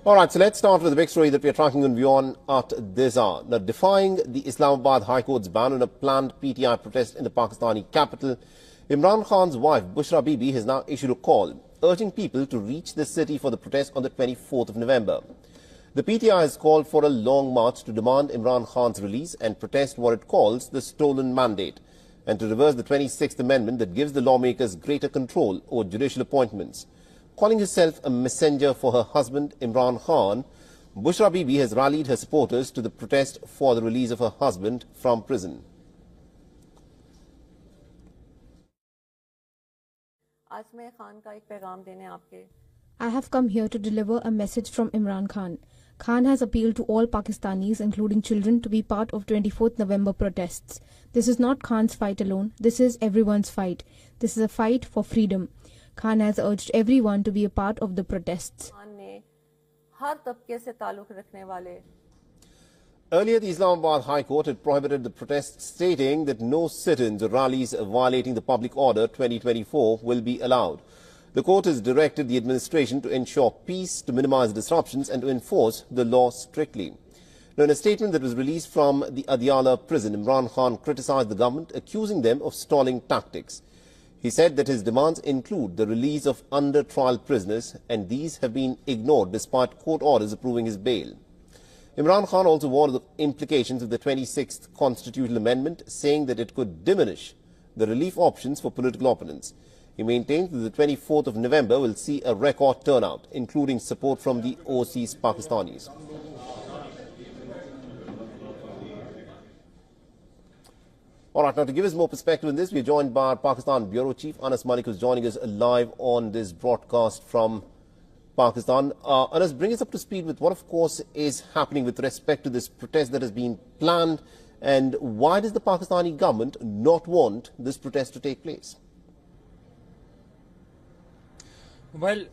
All right, so let's start with the big story that we are tracking on WION at this hour. Now, defying the Islamabad High Court's ban on a planned PTI protest in the Pakistani capital, Imran Khan's wife, Bushra Bibi, has now issued a call, urging people to reach the city for the protest on the 24th of November. The PTI has called for a long march to demand Imran Khan's release and protest what it calls the stolen mandate, and to reverse the 26th Amendment that gives the lawmakers greater control over judicial appointments. Calling herself a messenger for her husband, Imran Khan, Bushra Bibi has rallied her supporters to the protest for the release of her husband from prison. I have come here to deliver a message from Imran Khan. Khan has appealed to all Pakistanis, including children, to be part of 24th November protests. This is not Khan's fight alone. This is everyone's fight. This is a fight for freedom. Khan has urged everyone to be a part of the protests. Earlier, the Islamabad High Court had prohibited the protests, stating that no sit-ins or rallies violating the Public Order 2024 will be allowed. The court has directed the administration to ensure peace, to minimize disruptions and to enforce the law strictly. Now, in a statement that was released from the Adiala prison, Imran Khan criticized the government, accusing them of stalling tactics. He said that his demands include the release of under-trial prisoners, and these have been ignored despite court orders approving his bail. Imran Khan also warned of the implications of the 26th Constitutional Amendment, saying that it could diminish the relief options for political opponents. He maintained that the 24th of November will see a record turnout, including support from the overseas Pakistanis. All right, now to give us more perspective on this, we are joined by our Pakistan Bureau Chief, Anas Malik, who's joining us live on this broadcast from Pakistan. Anas, bring us up to speed with what, of course, is happening with respect to this protest that has been planned, and why does the Pakistani government not want this protest to take place? Well,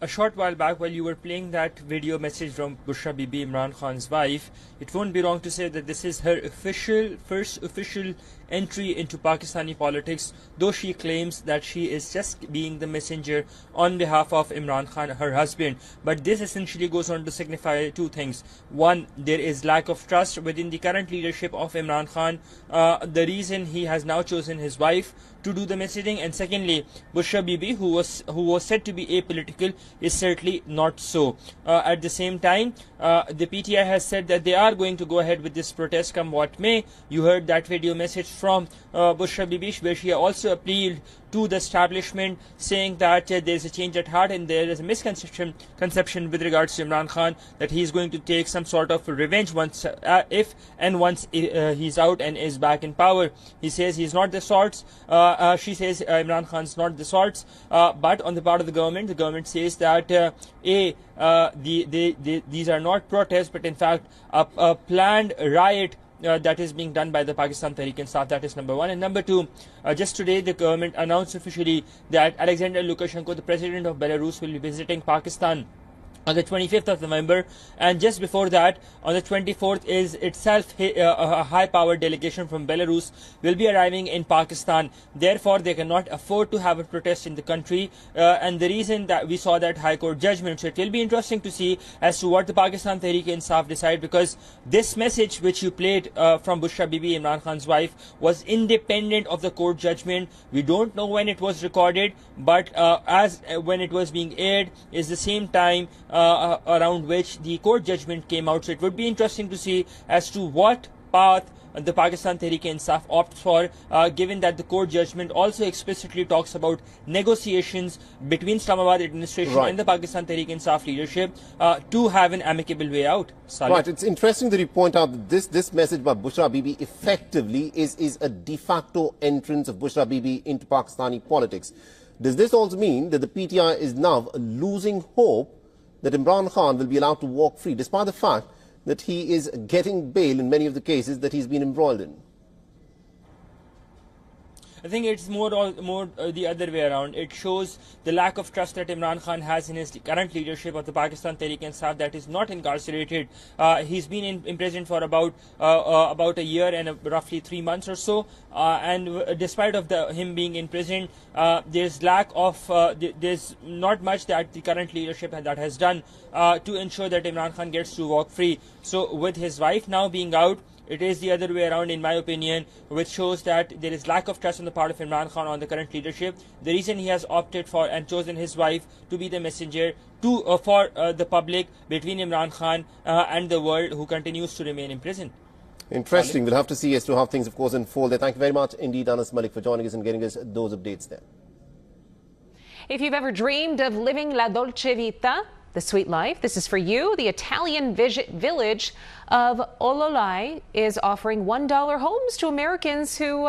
a short while back, while you were playing that video message from Bushra Bibi, Imran Khan's wife, it won't be wrong to say that this is her first official entry into Pakistani politics, though she claims that she is just being the messenger on behalf of Imran Khan, her husband. But this essentially goes on to signify two things. One, there is lack of trust within the current leadership of Imran Khan, the reason he has now chosen his wife to do the messaging, and secondly, Bushra Bibi, who was said to be apolitical, is certainly not so. At the same time, the PTI has said that they are going to go ahead with this protest come what may. You heard that video message from Bushra Bibi, where she also appealed to the establishment, saying that there is a change at heart and there is a misconception with regards to Imran Khan, that he is going to take some sort of revenge once he's out and is back in power. He says he's not the sorts. She says Imran Khan's not the sorts. But on the part of the government says that these are not protests, but in fact a planned riot that is being done by the Pakistan Tehreek-e-Insaf. That is number one. And number two, just today the government announced officially that Alexander Lukashenko, the president of Belarus, will be visiting Pakistan on the 25th of November, and just before that, on the 24th, is itself a high-powered delegation from Belarus will be arriving in Pakistan. Therefore, they cannot afford to have a protest in the country, and the reason that we saw that High Court judgment. So it will be interesting to see as to what the Pakistan Tehreek-e-Insaf decide, because this message which you played from Bushra Bibi, Imran Khan's wife, was independent of the court judgment. We don't know when it was recorded, but when it was being aired is the same time around which the court judgment came out. So it would be interesting to see as to what path the Pakistan Tehreek-e-Insaf opts for, given that the court judgment also explicitly talks about negotiations between Islamabad administration and the Pakistan Tehreek-e-Insaf leadership to have an amicable way out. Salih. Right, it's interesting that you point out that this message by Bushra Bibi effectively is a de facto entrance of Bushra Bibi into Pakistani politics. Does this also mean that the PTI is now losing hope that Imran Khan will be allowed to walk free, despite the fact that he is getting bail in many of the cases that he's been embroiled in? I think it's more the other way around. It shows the lack of trust that Imran Khan has in his current leadership of the Pakistan Tehreek-e-Insaf, that is not incarcerated. He's been in prison for about a year and roughly 3 months or so, and despite of him being in prison, there's not much that the current leadership that has done to ensure that Imran Khan gets to walk free. So with his wife now being out, it is the other way around, in my opinion, which shows that there is lack of trust on the part of Imran Khan on the current leadership. The reason he has opted for and chosen his wife to be the messenger for the public between Imran Khan and the world, who continues to remain in prison. Interesting. We'll have to see as to how things, of course, unfold there. Thank you very much indeed, Anas Malik, for joining us and getting us those updates there. If you've ever dreamed of living la dolce vita, the sweet life, this is for you. The Italian village of Ololai is offering $1 homes to Americans who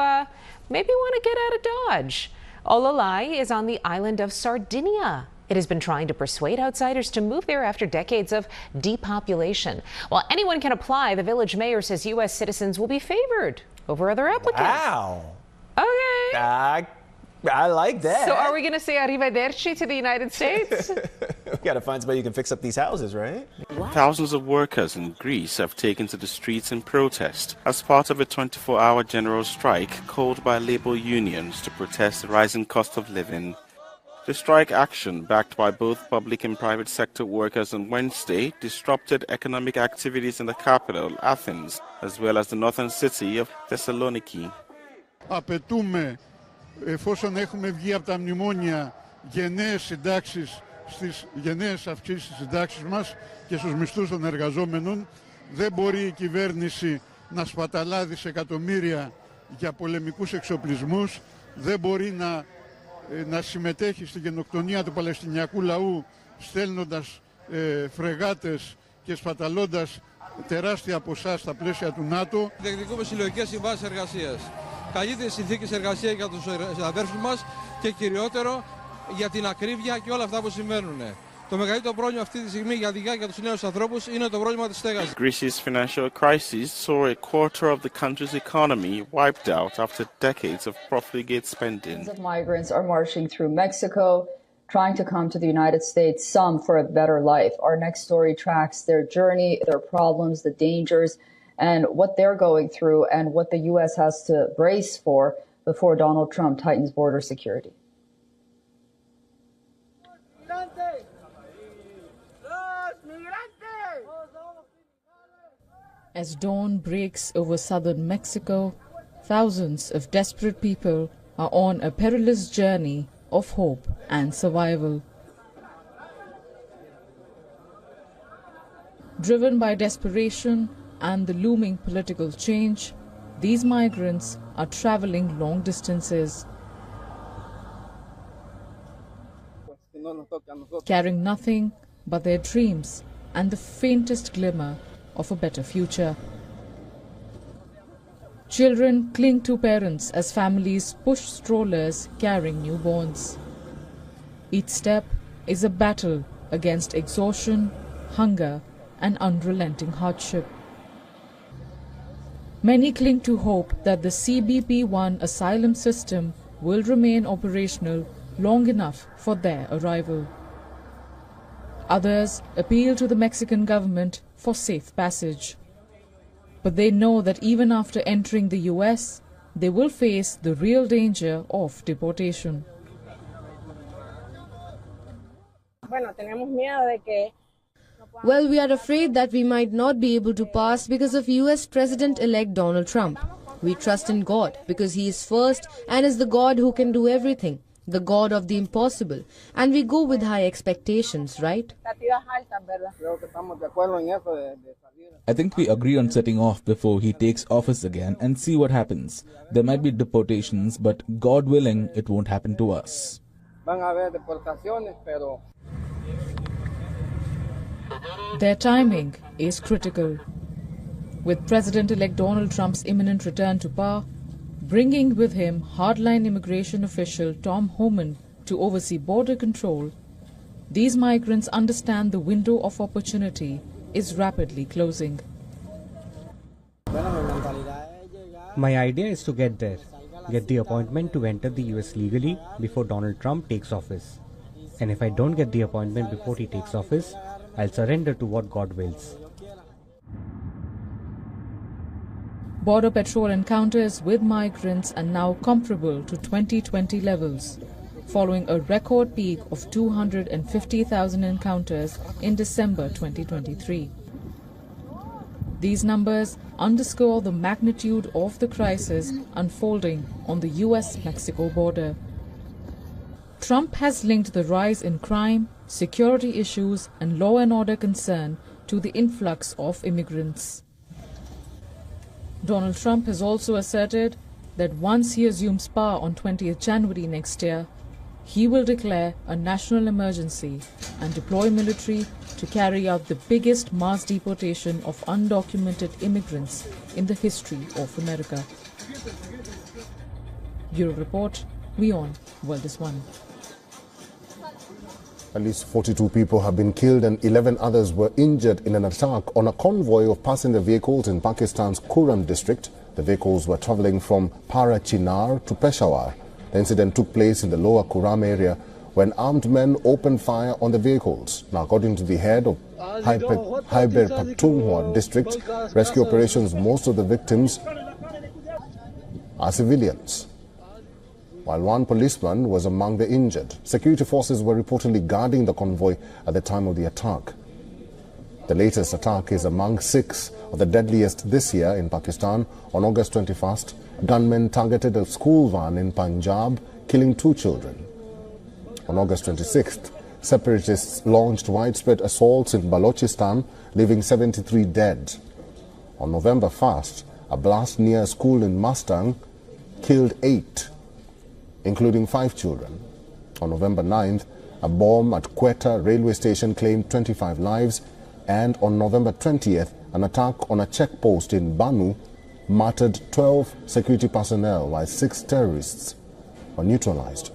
maybe want to get out of Dodge. Ololai is on the island of Sardinia. It has been trying to persuade outsiders to move there after decades of depopulation. While anyone can apply, the village mayor says U.S. citizens will be favored over other applicants. Wow. Okay. I like that. So are we going to say arrivederci to the United States? We got to find somebody who can fix up these houses, right? Thousands of workers in Greece have taken to the streets in protest as part of a 24-hour general strike called by labor unions to protest the rising cost of living. The strike action, backed by both public and private sector workers on Wednesday, disrupted economic activities in the capital, Athens, as well as the northern city of Thessaloniki. Απαιτούμε, εφόσον έχουμε βγει από τα μνημόνια, γενναίες συντάξεις, στις γενναίες αυξήσεις στις συντάξεις μας και στους μισθούς των εργαζόμενων. Δεν μπορεί η κυβέρνηση να σπαταλά δισεκατομμύρια για πολεμικούς εξοπλισμούς. Δεν μπορεί να συμμετέχει στην γενοκτονία του Παλαιστινιακού λαού, στέλνοντας φρεγάτες και σπαταλώντας τεράστια ποσά στα πλαίσια του ΝΑΤΟ. Διεκδικούμε συλλογικές συμβάσεις εργασίας. Καλύτερες συνθήκες εργασίας για τους συναδέλφους μας και κυριότερο για την ακρίβεια και όλα αυτά που συμβαίνουν. Το μεγαλύτερο πρόβλημα αυτή τη στιγμή για τους νέους ανθρώπους είναι το πρόβλημα της στέγασης. Greece's financial crisis saw a quarter of the country's economy wiped out after decades of profligate spending. Migrants are marching through Mexico, trying to come to the United States, some for a better life. Our next story tracks their journey, their problems, the dangers, and what they're going through and what the U.S. has to brace for before Donald Trump tightens border security. As dawn breaks over southern Mexico, thousands of desperate people are on a perilous journey of hope and survival. Driven by desperation and the looming political change, these migrants are traveling long distances, carrying nothing but their dreams and the faintest glimmer of a better future. Children cling to parents as families push strollers carrying newborns. Each step is a battle against exhaustion, hunger, and unrelenting hardship. Many cling to hope that the CBP-1 asylum system will remain operational long enough for their arrival. Others appeal to the Mexican government for safe passage. But they know that even after entering the US, they will face the real danger of deportation. Well, we are afraid that we might not be able to pass because of US President-elect Donald Trump. We trust in God because he is first and is the God who can do everything, the God of the impossible. And we go with high expectations, right? I think we agree on setting off before he takes office again and see what happens. There might be deportations, but God willing, it won't happen to us. Their timing is critical. With President-elect Donald Trump's imminent return to power, bringing with him hardline immigration official Tom Homan to oversee border control, these migrants understand the window of opportunity is rapidly closing. My idea is to get there. get the appointment to enter the US legally before Donald Trump takes office. And if I don't get the appointment before he takes office, I'll surrender to what God wills. Border patrol encounters with migrants are now comparable to 2020 levels, following a record peak of 250,000 encounters in December 2023. These numbers underscore the magnitude of the crisis unfolding on the US-Mexico border. Trump has linked the rise in crime, security issues, and law and order concern to the influx of immigrants. Donald Trump has also asserted that once he assumes power on 20th January next year, he will declare a national emergency and deploy military to carry out the biggest mass deportation of undocumented immigrants in the history of America. Bureau Report, WION, World is One. At least 42 people have been killed and 11 others were injured in an attack on a convoy of passenger vehicles in Pakistan's Kurram district. The vehicles were travelling from Para Chinar to Peshawar. The incident took place in the lower Kurram area when armed men opened fire on the vehicles. Now, according to the head of Khyber Pakhtunkhwa district rescue operations, most of the victims are civilians, while one policeman was among the injured. Security forces were reportedly guarding the convoy at the time of the attack. The latest attack is among 6 of the deadliest this year in Pakistan. On August 21st, gunmen targeted a school van in Punjab, killing 2 children. On August 26th, separatists launched widespread assaults in Balochistan, leaving 73 dead. On November 1st, a blast near a school in Mustang killed 8, including 5 children. On November 9th, a bomb at Quetta railway station claimed 25 lives, and on November 20th, an attack on a checkpost in Banu martyred 12 security personnel, while 6 terrorists were neutralized.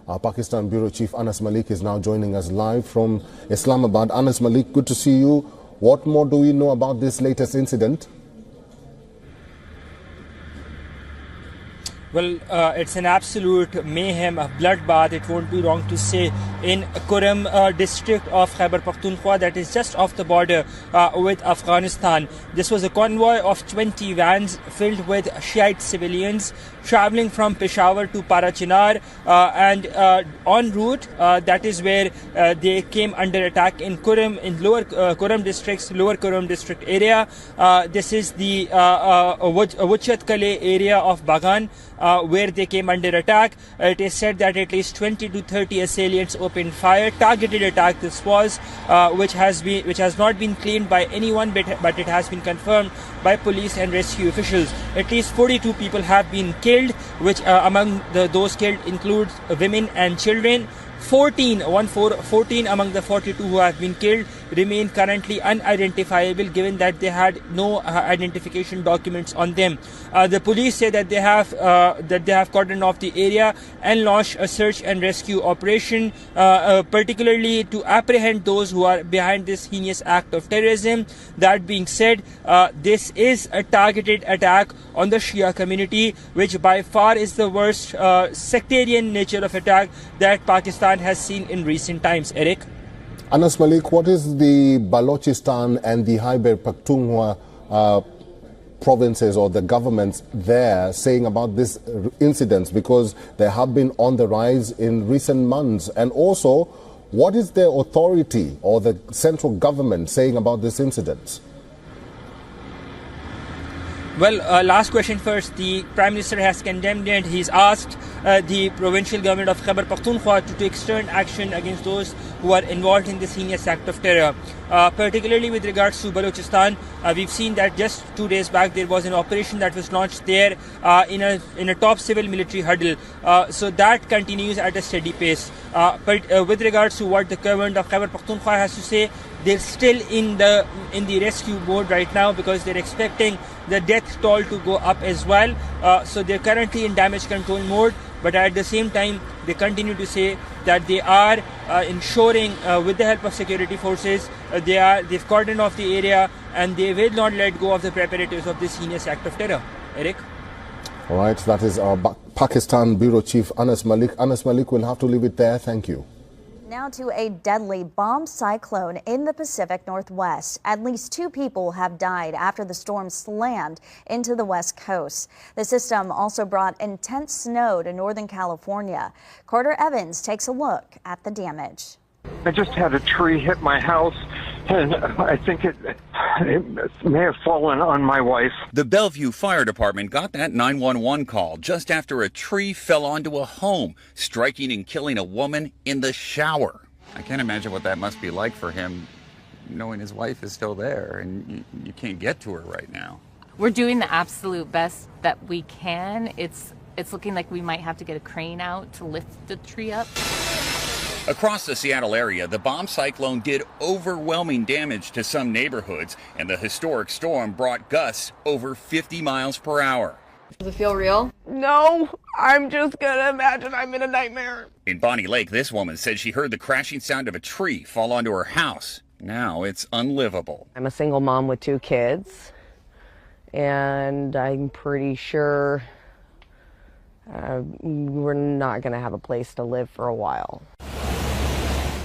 Our Pakistan Bureau Chief Anas Malik is now joining us live from Islamabad. Anas Malik, good to see you. What more do we know about this latest incident? Well, it's an absolute mayhem, a bloodbath, it won't be wrong to say, in Kurram district of Khyber Pakhtunkhwa, that is just off the border with Afghanistan. This was a convoy of 20 vans filled with Shiite civilians traveling from Peshawar to Parachinar, and en route, that is where they came under attack in Kurram, in lower Kurram district area. This is the Wuchat Kale area of Bagan, where they came under attack. It is said that at least 20 to 30 assailants opened fire. Targeted attack this was, which has not been claimed by anyone, but it has been confirmed by police and rescue officials. At least 42 people have been killed, which among those killed includes women and children. 14 among the 42 who have been killed remain currently unidentifiable, given that they had no identification documents on them. The police say that they have cordoned off the area and launched a search and rescue operation, particularly to apprehend those who are behind this heinous act of terrorism. That being said, this is a targeted attack on the Shia community, which by far is the worst sectarian nature of attack that Pakistan has seen in recent times. Eric? Anas Malik, what is the Balochistan and the Khyber Pakhtunkhwa provinces or the governments there saying about this incidents, because they have been on the rise in recent months? And also, what is their authority or the central government saying about this incident? Well, last question first. The Prime Minister has condemned it. He's asked the provincial government of Khyber Pakhtunkhwa to take stern action against those who are involved in this heinous act of terror. Particularly with regards to Balochistan, we've seen that just 2 days back there was an operation that was launched there in a top civil military huddle. So that continues at a steady pace. But with regards to what the government of Khyber Pakhtunkhwa has to say, they're still in the rescue mode right now because they're expecting the death toll to go up as well. So they're currently in damage control mode, but at the same time they continue to say that they are ensuring with the help of security forces they've cordoned off the area and they will not let go of the preparatives of this heinous act of terror. Eric? All right, that is our Pakistan Bureau Chief Anas Malik. Anas Malik, we'll have to leave it there. Thank you. Now to a deadly bomb cyclone in the Pacific Northwest. At least 2 people have died after the storm slammed into the West Coast. The system also brought intense snow to Northern California. Carter Evans takes a look at the damage. I just had a tree hit my house, and I think it may have fallen on my wife. The Bellevue Fire Department got that 911 call just after a tree fell onto a home, striking and killing a woman in the shower. I can't imagine what that must be like for him, knowing his wife is still there and you can't get to her right now. We're doing the absolute best that we can. It's looking like we might have to get a crane out to lift the tree up. Across the Seattle area, the bomb cyclone did overwhelming damage to some neighborhoods, and the historic storm brought gusts over 50 miles per hour. Does it feel real? No, I'm just gonna imagine I'm in a nightmare. In Bonnie Lake, this woman said she heard the crashing sound of a tree fall onto her house. Now it's unlivable. I'm a single mom with 2 kids, and I'm pretty sure we're not gonna have a place to live for a while.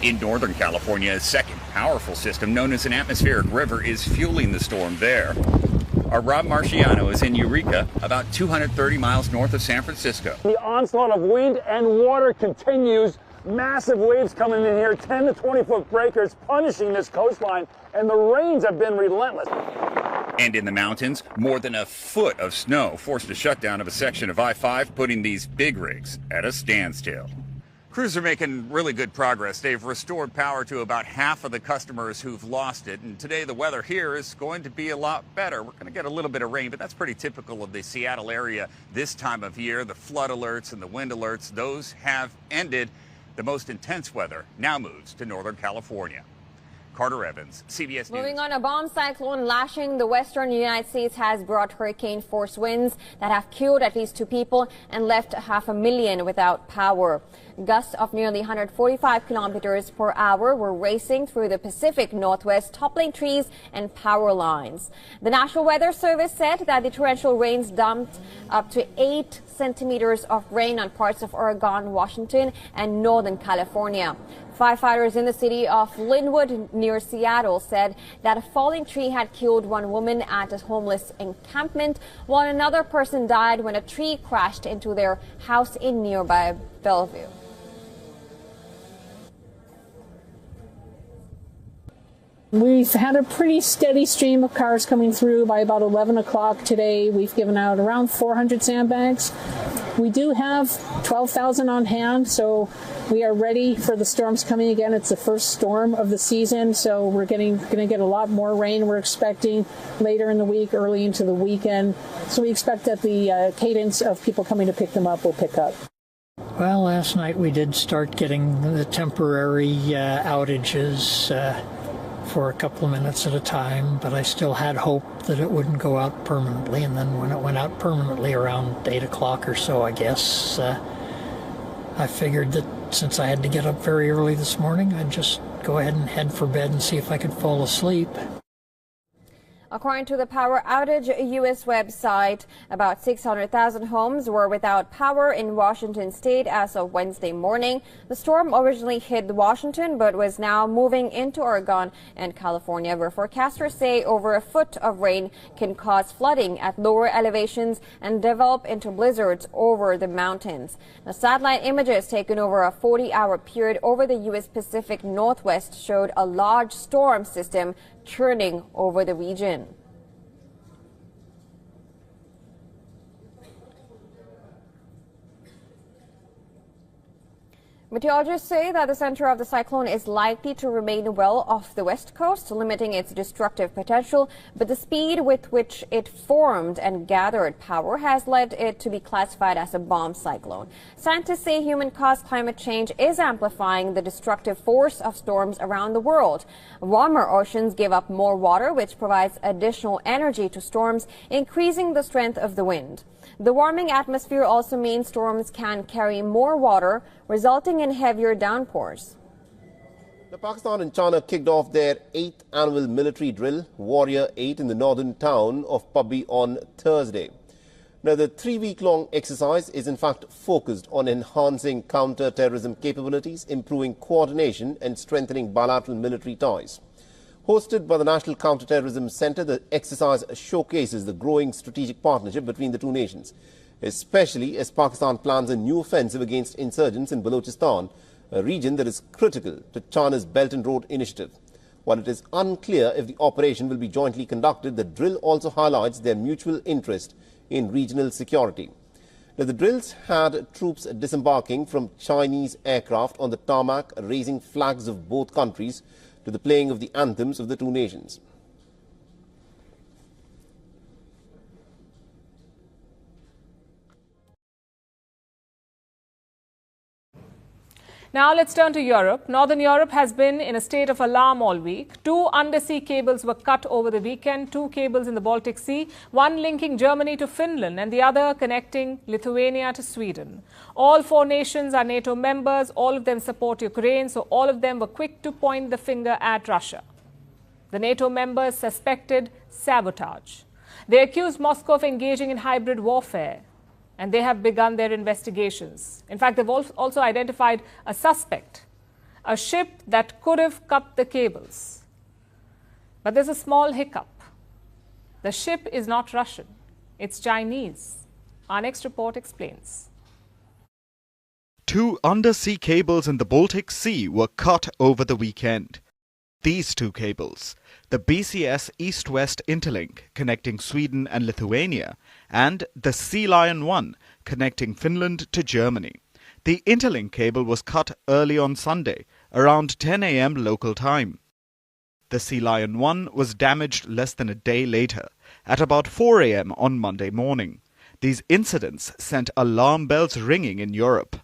In Northern California, a second powerful system known as an atmospheric river is fueling the storm there. Our Rob Marciano is in Eureka, about 230 miles north of San Francisco. The onslaught of wind and water continues. Massive waves coming in here, 10 to 20-foot breakers punishing this coastline, and the rains have been relentless. And in the mountains, more than a foot of snow forced a shutdown of a section of I-5, putting these big rigs at a standstill. Crews are making really good progress. They've restored power to about half of the customers who've lost it. And today the weather here is going to be a lot better. We're going to get a little bit of rain, but that's pretty typical of the Seattle area this time of year. The flood alerts and the wind alerts, those have ended. The most intense weather now moves to Northern California. Carter Evans, CBS News. Moving on, a bomb cyclone lashing the western United States has brought hurricane-force winds that have killed at least 2 people and left 500,000 without power. Gusts of nearly 145 kilometers per hour were racing through the Pacific Northwest, toppling trees and power lines. The National Weather Service said that the torrential rains dumped up to 8 centimeters of rain on parts of Oregon, Washington, and Northern California. Firefighters in the city of Linwood near Seattle said that a falling tree had killed 1 woman at a homeless encampment, while another person died when a tree crashed into their house in nearby Bellevue. We've had a pretty steady stream of cars coming through. By about 11 o'clock today, we've given out around 400 sandbags. We do have 12,000 on hand, so we are ready for the storms coming again. It's the first storm of the season, so we're going to get a lot more rain. We're expecting later in the week, early into the weekend. So we expect that the cadence of people coming to pick them up will pick up. Well, last night we did start getting the temporary outages for a couple of minutes at a time, but I still had hope that it wouldn't go out permanently. And then when it went out permanently around 8 o'clock or so, I guess, I figured that since I had to get up very early this morning, I'd just go ahead and head for bed and see if I could fall asleep. According to the Power Outage U.S. website, about 600,000 homes were without power in Washington state as of Wednesday morning. The storm originally hit Washington but was now moving into Oregon and California, where forecasters say over a foot of rain can cause flooding at lower elevations and develop into blizzards over the mountains. The satellite images taken over a 40-hour period over the U.S. Pacific Northwest showed a large storm system churning over the region. Meteorologists say that the center of the cyclone is likely to remain well off the west coast, limiting its destructive potential, but the speed with which it formed and gathered power has led it to be classified as a bomb cyclone. Scientists say human-caused climate change is amplifying the destructive force of storms around the world. Warmer oceans give up more water, which provides additional energy to storms, increasing the strength of the wind. The warming atmosphere also means storms can carry more water, resulting in heavier downpours. Now, Pakistan and China kicked off their 8th annual military drill, Warrior 8, in the northern town of Pabbi on Thursday. Now, the 3-week-long exercise is in fact focused on enhancing counter-terrorism capabilities, improving coordination and strengthening bilateral military ties. Hosted by the National Counterterrorism Centre, the exercise showcases the growing strategic partnership between the two nations, especially as Pakistan plans a new offensive against insurgents in Balochistan, a region that is critical to China's Belt and Road Initiative. While it is unclear if the operation will be jointly conducted, the drill also highlights their mutual interest in regional security. Now, the drills had troops disembarking from Chinese aircraft on the tarmac, raising flags of both countries, to the playing of the anthems of the two nations. Now let's turn to Europe. Northern Europe has been in a state of alarm all week. 2 undersea cables were cut over the weekend, 2 cables in the Baltic Sea, one linking Germany to Finland and the other connecting Lithuania to Sweden. All 4 nations are NATO members, all of them support Ukraine, so all of them were quick to point the finger at Russia. The NATO members suspected sabotage. They accused Moscow of engaging in hybrid warfare, and they have begun their investigations. In fact, they've also identified a suspect, a ship that could have cut the cables. But there's a small hiccup. The ship is not Russian, it's Chinese. Our next report explains. 2 undersea cables in the Baltic Sea were cut over the weekend. These 2 cables, the BCS East-West Interlink connecting Sweden and Lithuania, and the Sea Lion 1 connecting Finland to Germany. The Interlink cable was cut early on Sunday, around 10 a.m. local time. The Sea Lion 1 was damaged less than a day later, at about 4 a.m. on Monday morning. These incidents sent alarm bells ringing in Europe.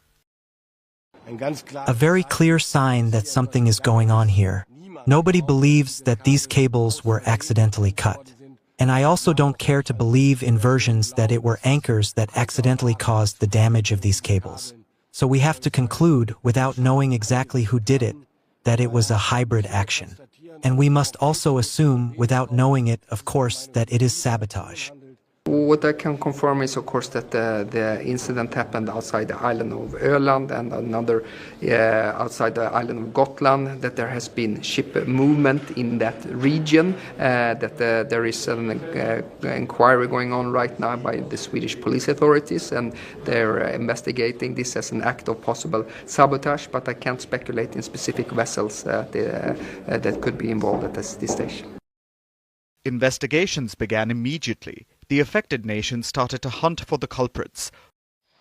A very clear sign that something is going on here. Nobody believes that these cables were accidentally cut. And I also don't care to believe in versions that it were anchors that accidentally caused the damage of these cables. So we have to conclude, without knowing exactly who did it, that it was a hybrid action. And we must also assume, without knowing it, of course, that it is sabotage. What I can confirm is, of course, that the incident happened outside the island of Öland and another outside the island of Gotland, that there has been ship movement in that region, that there is an inquiry going on right now by the Swedish police authorities, and they're investigating this as an act of possible sabotage, but I can't speculate in specific vessels that could be involved at this stage. Investigations began immediately. The affected nations started to hunt for the culprits.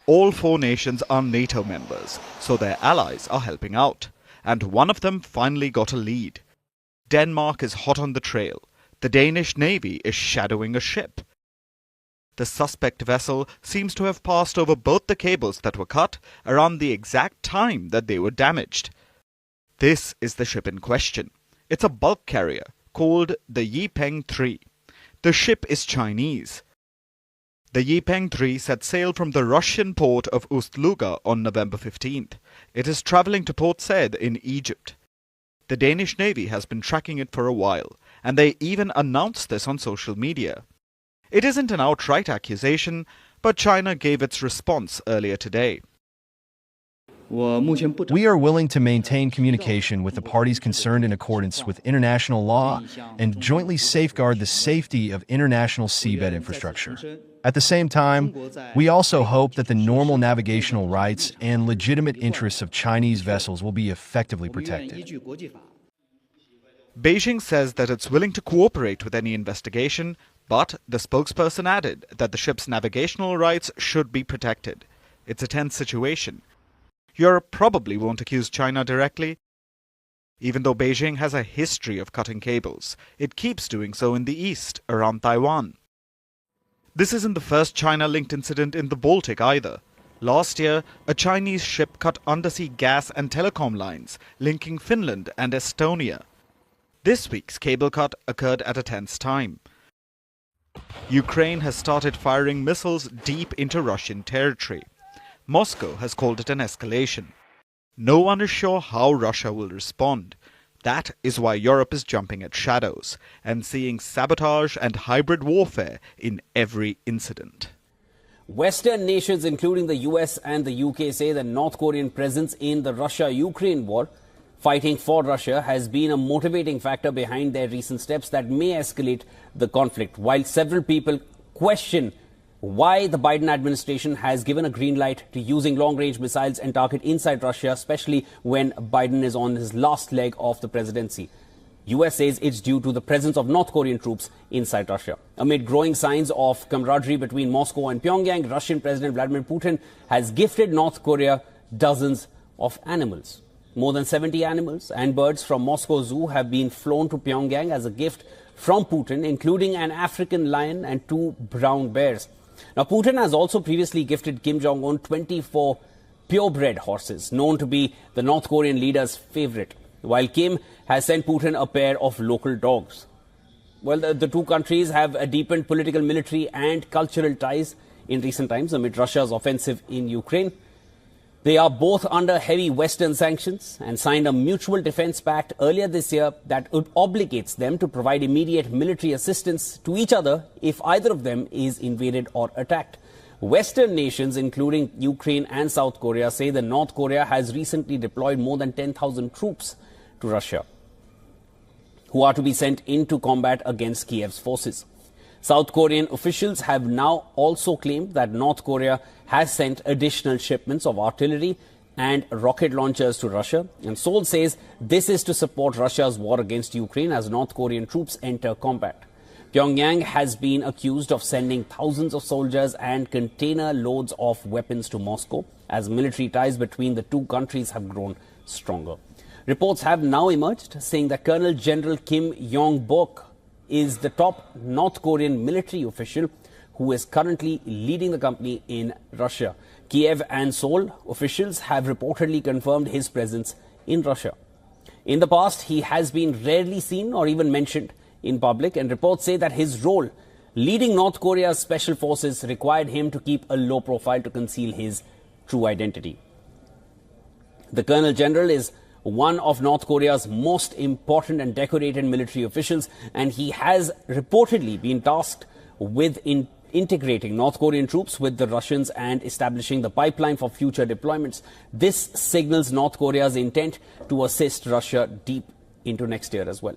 All 4 nations are NATO members, so their allies are helping out. And one of them finally got a lead. Denmark is hot on the trail. The Danish Navy is shadowing a ship. The suspect vessel seems to have passed over both the cables that were cut around the exact time that they were damaged. This is the ship in question. It's a bulk carrier called the Yipeng 3. The ship is Chinese. The Yipeng 3 set sail from the Russian port of Ust-Luga on November 15th. It is traveling to Port Said in Egypt. The Danish Navy has been tracking it for a while, and they even announced this on social media. It isn't an outright accusation, but China gave its response earlier today. We are willing to maintain communication with the parties concerned in accordance with international law and jointly safeguard the safety of international seabed infrastructure. At the same time, we also hope that the normal navigational rights and legitimate interests of Chinese vessels will be effectively protected. Beijing says that it's willing to cooperate with any investigation, but the spokesperson added that the ship's navigational rights should be protected. It's a tense situation. Europe probably won't accuse China directly. Even though Beijing has a history of cutting cables, it keeps doing so in the east, around Taiwan. This isn't the first China-linked incident in the Baltic either. Last year, a Chinese ship cut undersea gas and telecom lines, linking Finland and Estonia. This week's cable cut occurred at a tense time. Ukraine has started firing missiles deep into Russian territory. Moscow has called it an escalation. No one is sure how Russia will respond. That is why Europe is jumping at shadows and seeing sabotage and hybrid warfare in every incident. Western nations, including the US and the UK, say the North Korean presence in the Russia-Ukraine war, fighting for Russia, has been a motivating factor behind their recent steps that may escalate the conflict, while several people question why the Biden administration has given a green light to using long-range missiles and target inside Russia, especially when Biden is on his last leg of the presidency. US says it's due to the presence of North Korean troops inside Russia. Amid growing signs of camaraderie between Moscow and Pyongyang, Russian President Vladimir Putin has gifted North Korea dozens of animals. More than 70 animals and birds from Moscow Zoo have been flown to Pyongyang as a gift from Putin, including an African lion and 2 brown bears. Now, Putin has also previously gifted Kim Jong-un 24 purebred horses, known to be the North Korean leader's favorite, while Kim has sent Putin a pair of local dogs. Well, the two countries have deepened political, military and cultural ties in recent times amid Russia's offensive in Ukraine. They are both under heavy Western sanctions and signed a mutual defense pact earlier this year that obligates them to provide immediate military assistance to each other if either of them is invaded or attacked. Western nations, including Ukraine and South Korea, say that North Korea has recently deployed more than 10,000 troops to Russia, who are to be sent into combat against Kiev's forces. South Korean officials have now also claimed that North Korea has sent additional shipments of artillery and rocket launchers to Russia. And Seoul says this is to support Russia's war against Ukraine as North Korean troops enter combat. Pyongyang has been accused of sending thousands of soldiers and container loads of weapons to Moscow as military ties between the two countries have grown stronger. Reports have now emerged saying that Colonel General Kim Yong-bok is the top North Korean military official who is currently leading the company in Russia. Kiev and Seoul officials have reportedly confirmed his presence in Russia. In the past, he has been rarely seen or even mentioned in public, and reports say that his role leading North Korea's special forces required him to keep a low profile to conceal his true identity. The Colonel General is one of North Korea's most important and decorated military officials, and he has reportedly been tasked with integrating North Korean troops with the Russians and establishing the pipeline for future deployments. This signals North Korea's intent to assist Russia deep into next year as well.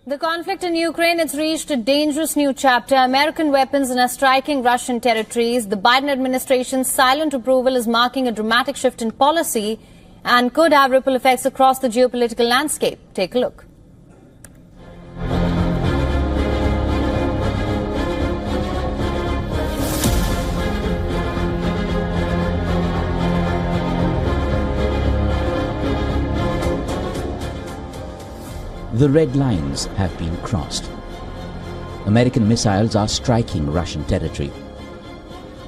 The conflict in Ukraine has reached a dangerous new chapter. American weapons are striking Russian territories. The Biden administration's silent approval is marking a dramatic shift in policy and could have ripple effects across the geopolitical landscape. Take a look. The red lines have been crossed. American missiles are striking Russian territory.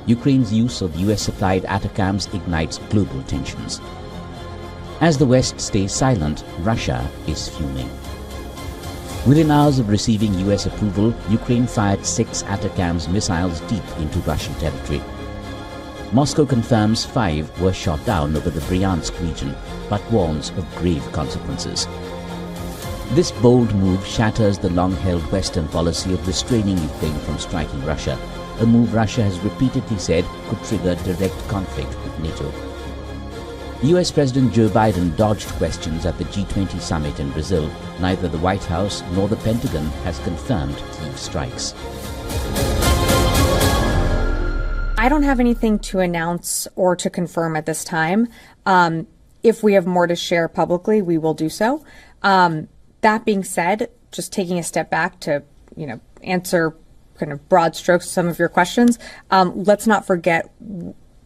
Ukraine's use of US-supplied ATACMS ignites global tensions. As the West stays silent, Russia is fuming. Within hours of receiving US approval, Ukraine fired 6 ATACMS missiles deep into Russian territory. Moscow confirms 5 were shot down over the Bryansk region, but warns of grave consequences. This bold move shatters the long-held Western policy of restraining Ukraine from striking Russia, a move Russia has repeatedly said could trigger direct conflict with NATO. US President Joe Biden dodged questions at the G20 summit in Brazil. Neither the White House nor the Pentagon has confirmed Kyiv strikes. I don't have anything to announce or to confirm at this time. If we have more to share publicly, we will do so. That being said, just taking a step back to, answer kind of broad strokes some of your questions, let's not forget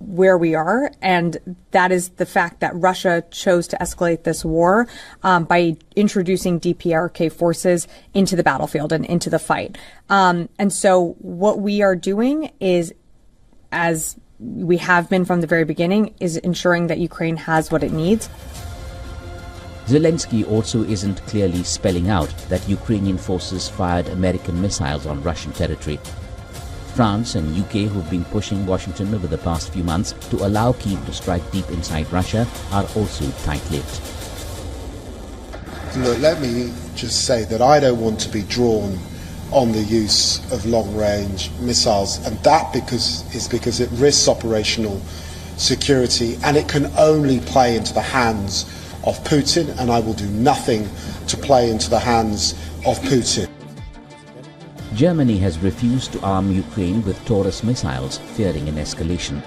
where we are, and that is the fact that Russia chose to escalate this war by introducing DPRK forces into the battlefield and into the fight. And so what we are doing is, as we have been from the very beginning, is ensuring that Ukraine has what it needs. Zelensky also isn't clearly spelling out that Ukrainian forces fired American missiles on Russian territory. France and UK, who've been pushing Washington over the past few months to allow Kyiv to strike deep inside Russia, are also tight-lipped. Look, let me just say that I don't want to be drawn on the use of long-range missiles, and that is because it risks operational security, and it can only play into the hands of Putin, and I will do nothing to play into the hands of Putin. Germany has refused to arm Ukraine with Taurus missiles, fearing an escalation.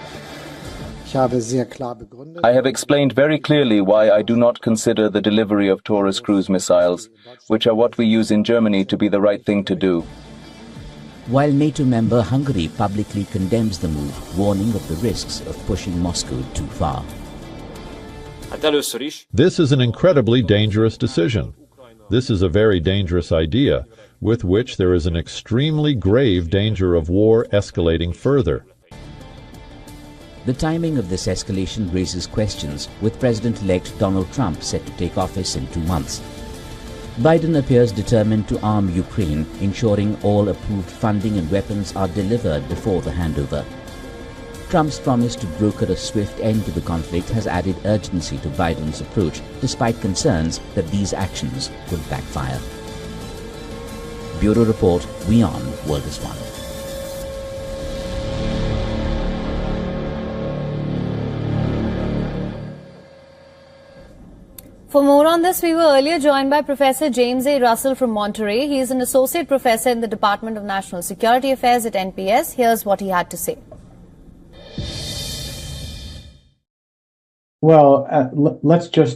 I have explained very clearly why I do not consider the delivery of Taurus cruise missiles, which are what we use in Germany, to be the right thing to do. While NATO member Hungary publicly condemns the move, warning of the risks of pushing Moscow too far. This is an incredibly dangerous decision. This is a very dangerous idea, with which there is an extremely grave danger of war escalating further. The timing of this escalation raises questions, with President-elect Donald Trump set to take office in 2 months. Biden appears determined to arm Ukraine, ensuring all approved funding and weapons are delivered before the handover. Trump's promise to broker a swift end to the conflict has added urgency to Biden's approach, despite concerns that these actions could backfire. Bureau Report, WION, World is One. For more on this, we were earlier joined by Professor James A. Russell from Monterey. He is an associate professor in the Department of National Security Affairs at NPS. Here's what he had to say. Well,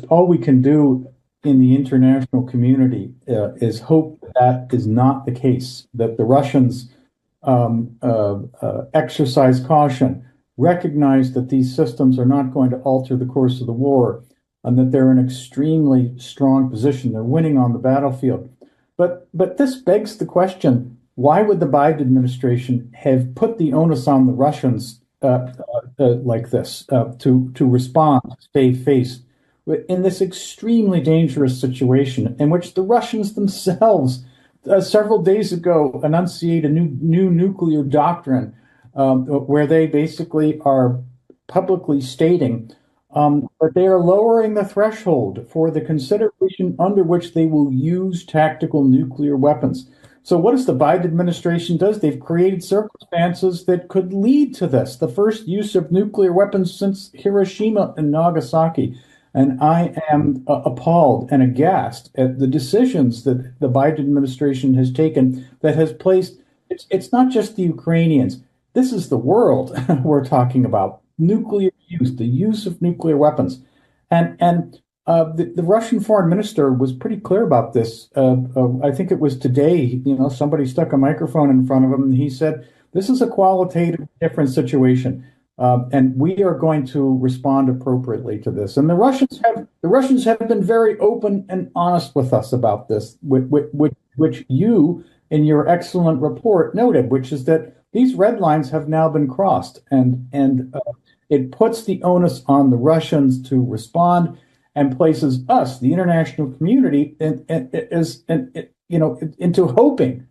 all we can do in the international community is hope that is not the case, that the Russians exercise caution, recognize that these systems are not going to alter the course of the war, and that they're in an extremely strong position. They're winning on the battlefield. But this begs the question, why would the Biden administration have put the onus on the Russians like this to respond, stay faced in this extremely dangerous situation in which the Russians themselves several days ago enunciate a new nuclear doctrine where they basically are publicly stating that they are lowering the threshold for the consideration under which they will use tactical nuclear weapons. So what does the Biden administration do? They've created circumstances that could lead to this, the first use of nuclear weapons since Hiroshima and Nagasaki. And I am appalled and aghast at the decisions that the Biden administration has taken that has placed, it's not just the Ukrainians, this is the world we're talking about. Nuclear use, the use of nuclear weapons. And the Russian foreign minister was pretty clear about this. I think it was today, somebody stuck a microphone in front of him and he said, this is a qualitative different situation. And we are going to respond appropriately to this. And the Russians have been very open and honest with us about this, which you, in your excellent report, noted, which is that these red lines have now been crossed, and it puts the onus on the Russians to respond and places us, the international community, into hoping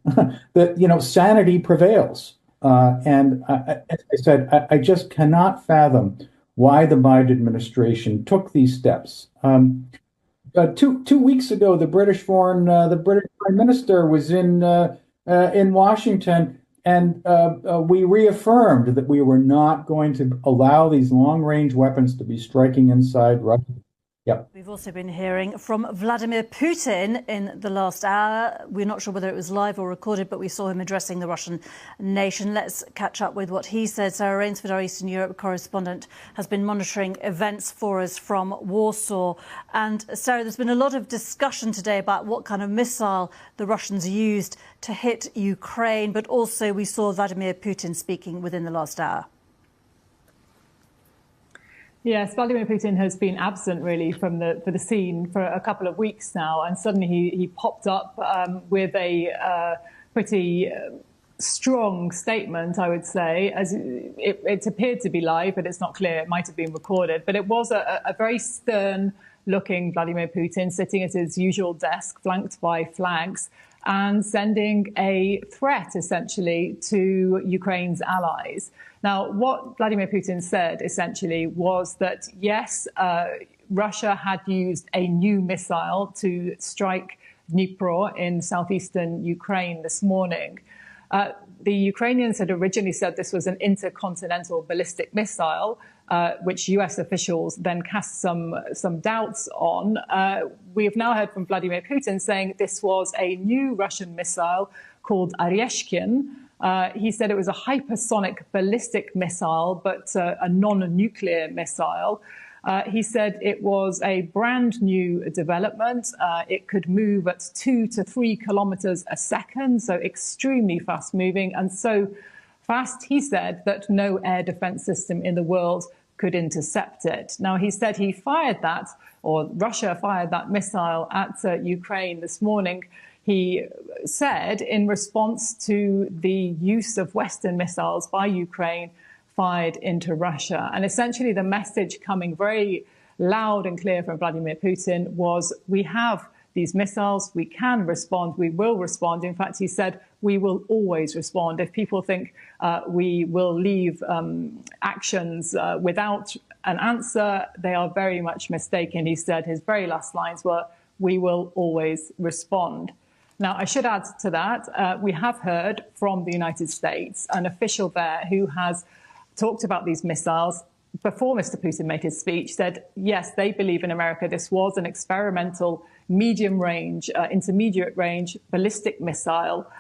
that sanity prevails. And as I said, I just cannot fathom why the Biden administration took these steps. 2 weeks ago, the British Prime Minister was in Washington, and we reaffirmed that we were not going to allow these long-range weapons to be striking inside Russia. Yep. We've also been hearing from Vladimir Putin in the last hour. We're not sure whether it was live or recorded, but we saw him addressing the Russian nation. Let's catch up with what he said. Sarah Rainsford, our Eastern Europe correspondent, has been monitoring events for us from Warsaw. And Sarah, there's been a lot of discussion today about what kind of missile the Russians used to hit Ukraine, but also we saw Vladimir Putin speaking within the last hour. Yes, Vladimir Putin has been absent really from the scene for a couple of weeks now, and suddenly he popped up with a pretty strong statement, I would say. As it appeared to be live, but it's not clear. It might have been recorded, but it was a very stern-looking Vladimir Putin sitting at his usual desk, flanked by flags, and sending a threat, essentially, to Ukraine's allies. Now, what Vladimir Putin said, essentially, was that, yes, Russia had used a new missile to strike Dnipro in southeastern Ukraine this morning. The Ukrainians had originally said this was an intercontinental ballistic missile, which US officials then cast some doubts on. We have now heard from Vladimir Putin saying this was a new Russian missile called Oryeshkin. He said it was a hypersonic ballistic missile, but a non-nuclear missile. He said it was a brand new development. It could move at 2 to 3 kilometers a second, so extremely fast moving, and so fast, he said, that no air defense system in the world could intercept it. Now, he said he fired that, or Russia fired that missile at Ukraine this morning. He said in response to the use of Western missiles by Ukraine fired into Russia. And essentially the message coming very loud and clear from Vladimir Putin was, we have these missiles, we can respond, we will respond. In fact, he said, we will always respond. If people think we will leave actions without an answer, they are very much mistaken. He said his very last lines were, we will always respond. Now, I should add to that, we have heard from the United States, an official there who has talked about these missiles before Mr. Putin made his speech, said, yes, they believe in America. This was an experimental medium range, intermediate range ballistic missile.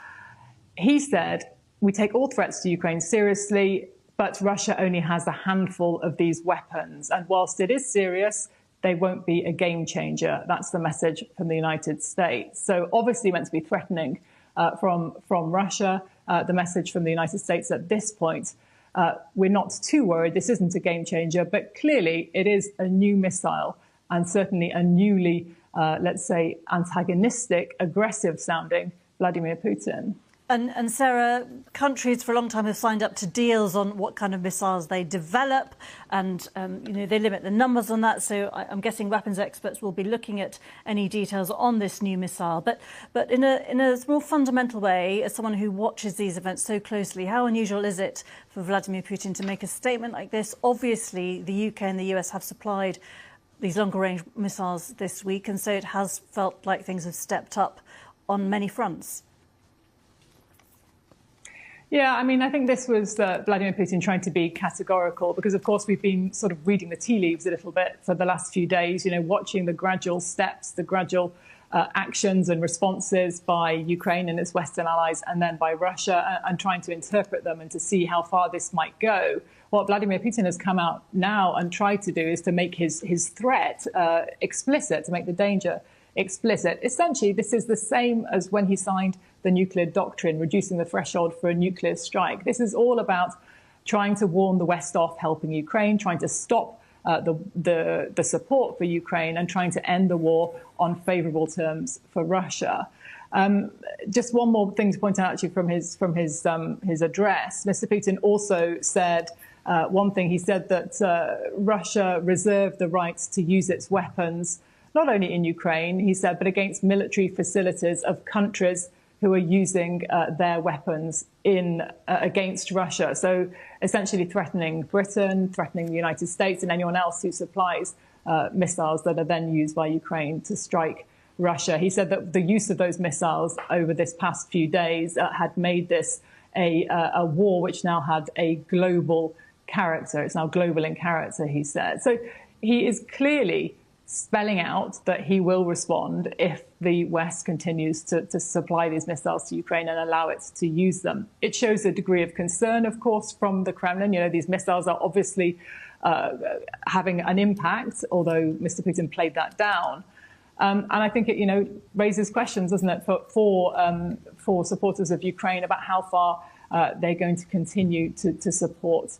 He said, we take all threats to Ukraine seriously, but Russia only has a handful of these weapons. And whilst it is serious, they won't be a game changer. That's the message from the United States. So obviously meant to be threatening from Russia. The message from the United States at this point, we're not too worried. This isn't a game changer, but clearly it is a new missile and certainly a newly, let's say, antagonistic, aggressive sounding Vladimir Putin. And Sarah, countries for a long time have signed up to deals on what kind of missiles they develop, and they limit the numbers on that. So I'm guessing weapons experts will be looking at any details on this new missile. But in a more fundamental way, as someone who watches these events so closely, how unusual is it for Vladimir Putin to make a statement like this? Obviously, the UK and the US have supplied these longer range missiles this week, and so it has felt like things have stepped up on many fronts. Yeah, I mean, I think this was Vladimir Putin trying to be categorical because, of course, we've been sort of reading the tea leaves a little bit for the last few days, watching the gradual steps, the gradual actions and responses by Ukraine and its Western allies and then by Russia and trying to interpret them and to see how far this might go. What Vladimir Putin has come out now and tried to do is to make his threat explicit, to make the danger explicit. Essentially, this is the same as when he signed the nuclear doctrine, reducing the threshold for a nuclear strike. This is all about trying to warn the West off helping Ukraine, trying to stop the support for Ukraine and trying to end the war on favourable terms for Russia. Just one more thing to point out actually from his address. Mr. Putin also said one thing. He said that Russia reserved the right to use its weapons not only in Ukraine, he said, but against military facilities of countries who are using their weapons against Russia. So essentially threatening Britain, threatening the United States and anyone else who supplies missiles that are then used by Ukraine to strike Russia. He said that the use of those missiles over this past few days had made this a war which now had a global character. It's now global in character, he said. So he is clearly spelling out that he will respond if the West continues to supply these missiles to Ukraine and allow it to use them. It shows a degree of concern, of course, from the Kremlin. These missiles are obviously having an impact, although Mr. Putin played that down. And I think it, raises questions, doesn't it, for supporters of Ukraine about how far they're going to continue to support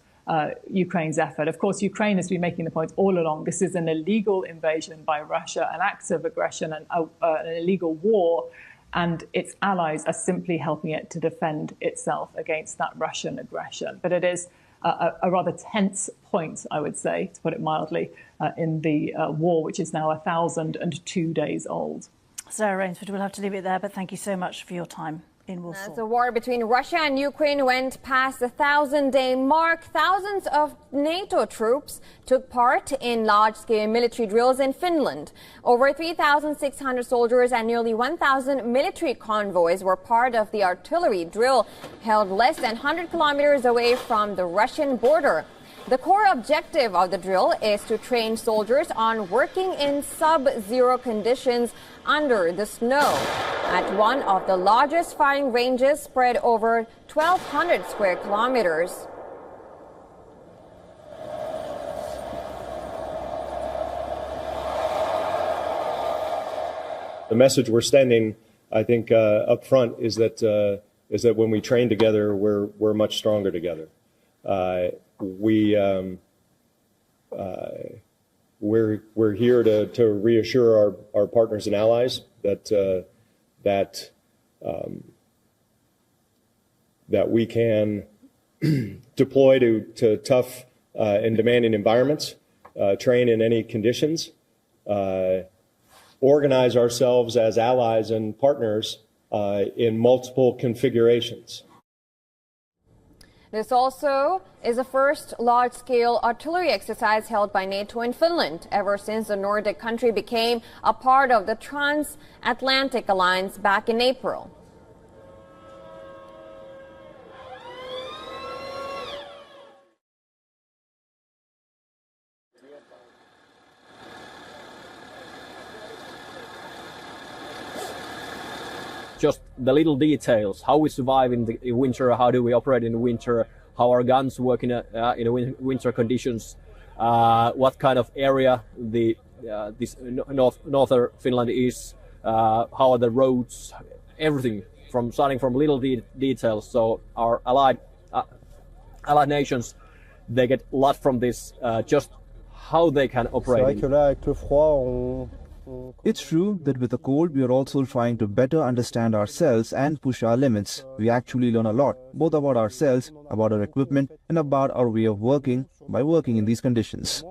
Ukraine's effort. Of course, Ukraine has been making the point all along this is an illegal invasion by Russia, an act of aggression, and an illegal war, and its allies are simply helping it to defend itself against that Russian aggression. But it is a rather tense point, I would say, to put it mildly, in the war, which is now 1,002 days old. Sarah Rainsford, we'll have to leave it there, but thank you so much for your time in Warsaw. As the war between Russia and Ukraine went past the 1,000-day mark, thousands of NATO troops took part in large-scale military drills in Finland. Over 3,600 soldiers and nearly 1,000 military convoys were part of the artillery drill held less than 100 kilometers away from the Russian border. The core objective of the drill is to train soldiers on working in sub-zero conditions under the snow at one of the largest firing ranges spread over 1,200 square kilometers. The message we're sending, I think, up front is that when we train together, we're much stronger together. We're here to reassure our partners and allies that we can deploy to tough and demanding environments, train in any conditions, organize ourselves as allies and partners in multiple configurations. This also is the first large-scale artillery exercise held by NATO in Finland ever since the Nordic country became a part of the Transatlantic Alliance back in April. Just the little details, how we survive in the winter, how do we operate in the winter, how our guns work in winter conditions, what kind of area this northern Finland is, how are the roads, everything starting from little details. So our allied nations, they get a lot from this, just how they can operate. It's true that with the cold, we are also trying to better understand ourselves and push our limits. We actually learn a lot, both about ourselves, about our equipment, and about our way of working by working in these conditions.